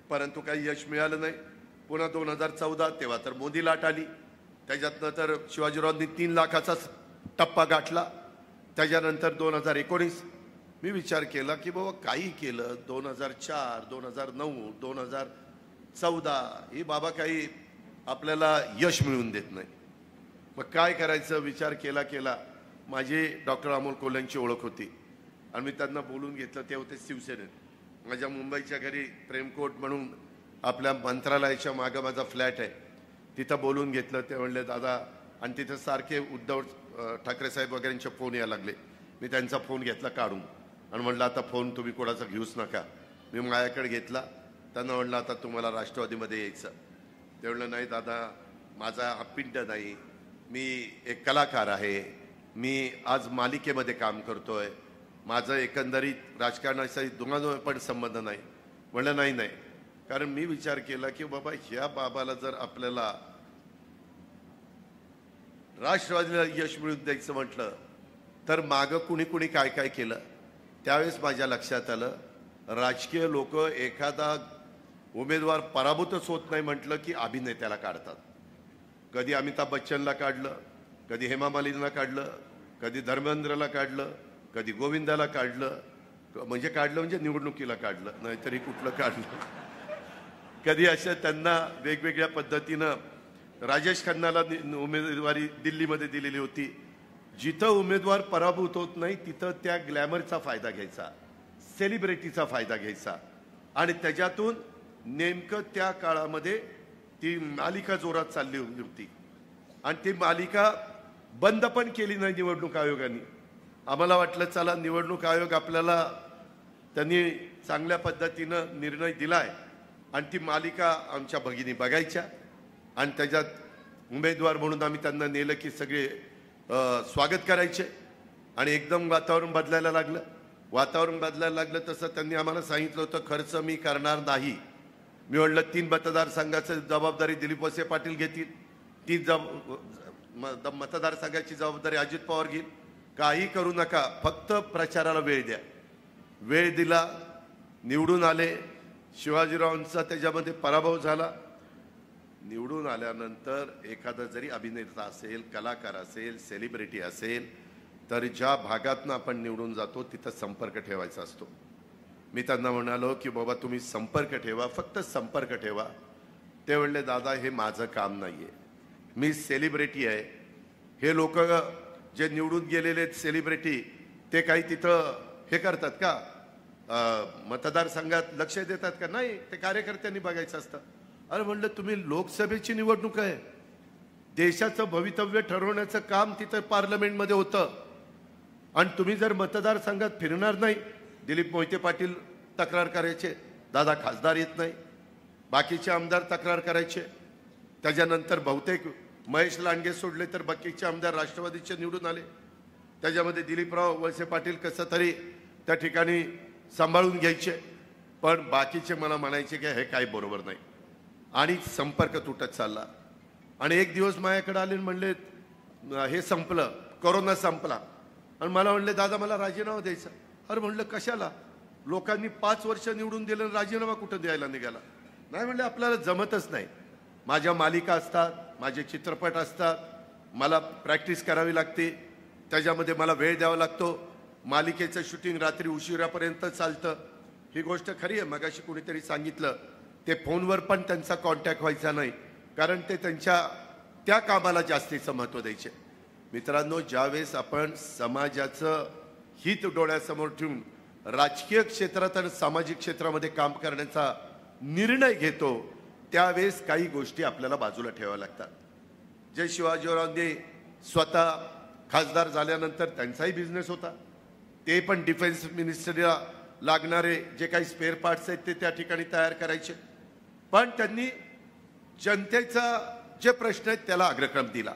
परंतु काही यश मिळालं नाही। पुन्हा 2014 तेव्हा तर मोदी लाट आली, त्याच्यातनं तर शिवाजीरावांनी 3 लाखाचा टप्पा गाठला। त्याच्यानंतर 2019 मी विचार केला की बाबा काही केलं, 2004 2009 2014 हे बाबा काही आपल्याला यश मिळवून देत नाही। मग काय करायचं विचार केला माझी डॉक्टर अमोल कोल्हेंची ओळख होती आणि मी त्यांना बोलून घेतलं। ते होते शिवसेनेत। माझ्या मुंबईच्या घरी प्रेमकोट म्हणून आपल्या मंत्रालयाच्या मागे माझा फ्लॅट आहे, तिथं बोलून घेतलं। ते म्हणले दादा, आणि तिथं सारखे उद्धव ठाकरे साहेब वगैरेंचे फोन यायला लागले। मी त्यांचा फोन घेतला काढून आणि म्हणलं आता फोन तुम्ही कोणाचा घेऊच नका। मी माझ्याकडे घेतला, त्यांना म्हणलं आता तुम्हाला राष्ट्रवादीमध्ये यायचं। ते म्हणलं नाही दादा, माझा हा पिंड नाही, मी एक कलाकार आहे, मी आज मालिकेमध्ये काम करतोय, माझं एकंदरीत राजकारणाशी दुमादुमा पण संबंध नाही। म्हणलं नाही, कारण मी विचार केला की बाबा ह्या बाबाला जर आपल्याला राष्ट्रवादीला यश मिळवून द्यायचं म्हटलं तर मागं कुणी काय काय केलं। त्यावेळेस माझ्या लक्षात आलं, राजकीय लोक एखादा उमेदवार पराभूतच होत नाही म्हटलं की अभिनेत्याला काढतात। कधी अमिताभ बच्चनला काढलं, कधी हेमा मालिनीला काढलं, कधी धर्मेंद्रला काढलं, कधी गोविंदाला काढलं, म्हणजे निवडणुकीला काढलं, नाहीतरी कुठलं काढलं। कधी अशा त्यांना वेगवेगळ्या पद्धतीनं राजेश खन्नाला उमेदवारी दिल्लीमध्ये दिलेली होती। जिथं उमेदवार पराभूत होत नाही तिथं त्या ग्लॅमरचा फायदा घ्यायचा, सेलिब्रिटीचा फायदा घ्यायचा आणि त्याच्यातून नेमकं त्या काळामध्ये ती मालिका जोरात चालली होती आणि ती मालिका बंद पण केली नाही निवडणूक आयोगाने। आम्हाला वाटलं चला निवडणूक आयोग आपल्याला त्यांनी चांगल्या पद्धतीनं निर्णय दिलाय आणि ती मालिका आमच्या भगिनी बघायच्या आणि त्याच्यात उमेदवार म्हणून आम्ही त्यांना नेलं की सगळे स्वागत करायचे आणि एकदम वातावरण बदलायला लागलं। तसं त्यांनी आम्हाला सांगितलं होतं खर्च मी करणार नाही। मी म्हणलं 3 मतदारसंघाची जबाबदारी दिलीप वळसे पाटील घेतील, 3 मतदारसंघाची जबाबदारी अजित पवार घेईल, काही करू नका, फक्त प्रचाराला वेळ द्या। वेळ दिला, निवडून आले। शिवाजीरावांचा त्याच्यामध्ये पराभव झाला। निवडून आल्यानंतर एखादा जरी अभिनेता असेल, कलाकार असेल, सेलिब्रिटी असेल तर ज्या भागातनं आपण निवडून जातो तिथं संपर्क ठेवायचा असतो। मी त्यांना म्हणालो की बाबा तुम्ही संपर्क ठेवा, फक्त संपर्क ठेवा। ते म्हणले दादा हे माझं काम नाहीये, मी सेलिब्रिटी आहे। हे लोक जे निवडून गेलेले सेलिब्रिटी ते काही तिथं हे करतात का, मतदारसंघात लक्ष देतात का? नाही, ते कार्यकर्त्यांनी बघायचं असतं। अरे म्हणलं तुम्ही लोकसभेची निवडणूक आहे, देशाचं भवितव्य ठरवण्याचं काम तिथं पार्लमेंटमध्ये होतं आणि तुम्ही जर मतदारसंघात फिरणार नाही, दिलीप मोहिते पाटील तक्रार करायचे, दादा खासदार येत नाही, बाकीचे आमदार तक्रार करायचे। त्याच्यानंतर बहुतेक महेश लांडगे सोडले तर बाकीचे आमदार राष्ट्रवादीचे निवडून आले। त्याच्यामध्ये दिलीपराव वळसे पाटील कसं तरी त्या ठिकाणी सांभाळून घ्यायचे, पण बाकीचे मला म्हणायचे की हे काही बरोबर नाही आणि संपर्क तुटत चालला। आणि एक दिवस माझ्याकडे आले म्हणले हे संपलं, कोरोना संपला आणि मला म्हणले दादा मला राजीनामा द्यायचा। अरे म्हणलं कशाला, लोकांनी 5 वर्ष निवडून दिलं, राजीनामा कुठं द्यायला निघाला? नाही म्हणले आपल्याला जमतच नाही, माझ्या मालिका असतात, माझे चित्रपट असतात, मला प्रॅक्टिस करावी लागते, त्याच्यामध्ये मला वेळ द्यावा लागतो, मालिकेचं शूटिंग रात्री उशिरापर्यंत चालतं। ही गोष्ट खरी आहे, मगाशी कोणीतरी सांगितलं ते फोनवर पण त्यांचा कॉन्टॅक्ट व्हायचा नाही, कारण ते त्यांच्या त्या कामाला जास्तीचं महत्त्व द्यायचे। मित्रांनो, ज्यावेळेस आपण समाजाचं हित डोळ्यासमोर ठेवून राजकीय क्षेत्रात आणि सामाजिक क्षेत्रामध्ये काम करण्याचा निर्णय घेतो त्यावेळेस काही गोष्टी आपल्याला बाजूला ठेवाव्या लागतात। जे शिवाजीरावांनी स्वतः खासदार झाल्यानंतर त्यांचाही बिझनेस होता, ते पण डिफेन्स मिनिस्टरीला लागणारे जे काही स्पेअर पार्ट्स आहेत ते त्या ठिकाणी तयार करायचे, पण त्यांनी जनतेचा जे प्रश्न आहेत त्याला अग्रक्रम दिला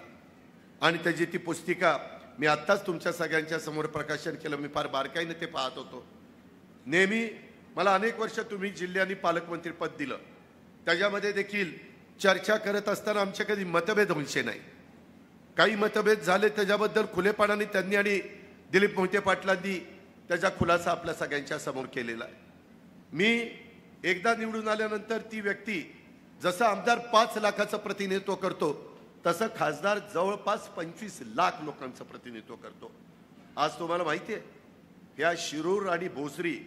आणि त्याची ती पुस्तिका मी आत्ताच तुमच्या सगळ्यांच्या समोर प्रकाशन केलं। मी फार बारकाईने ते पाहत होतो। नेहमी मला अनेक वर्ष तुम्ही जिल्ह्यानी पालकमंत्री पद दिलं, त्याच्यामध्ये देखील चर्चा करत असताना आमचे कधी मतभेद व्हायचे नाही। काही मतभेद झाले त्याच्याबद्दल खुलेपणाने त्यांनी आणि दिलीप मोहिते पाटलांनी त्याचा खुलासा आपल्या सगळ्यांच्या समोर केलेला आहे। मी एकदा निवडून आल्यानंतर ती व्यक्ती जसं आमदार 5 लाखाचं प्रतिनिधित्व करतो तसं खासदार जवळपास 25 लाख लोकांचं प्रतिनिधित्व करतो. आज तुम्हाला माहिती आहे या शिरूर आणि भोसरी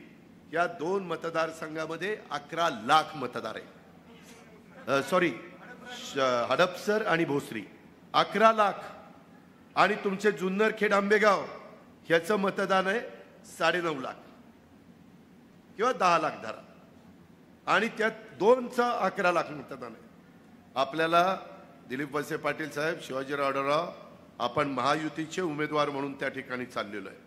या 2 मतदारसंघामध्ये 11 लाख मतदार आहेत. सॉरी, हडपसर आणि भोसरी 11 लाख, आणि तुमचे जुन्नर, आंबेगाव ह्याचं मतदान आहे 9.5 लाख किंवा 10 लाख धरा, आणि त्यात 2चं 11 लाख मतदान आहे. आपल्याला दिलीप वळसे पाटील साहेब, शिवाजीराव आढळराव, आपण महायुतीचे उमेदवार म्हणून त्या ठिकाणी चाललेलो आहे.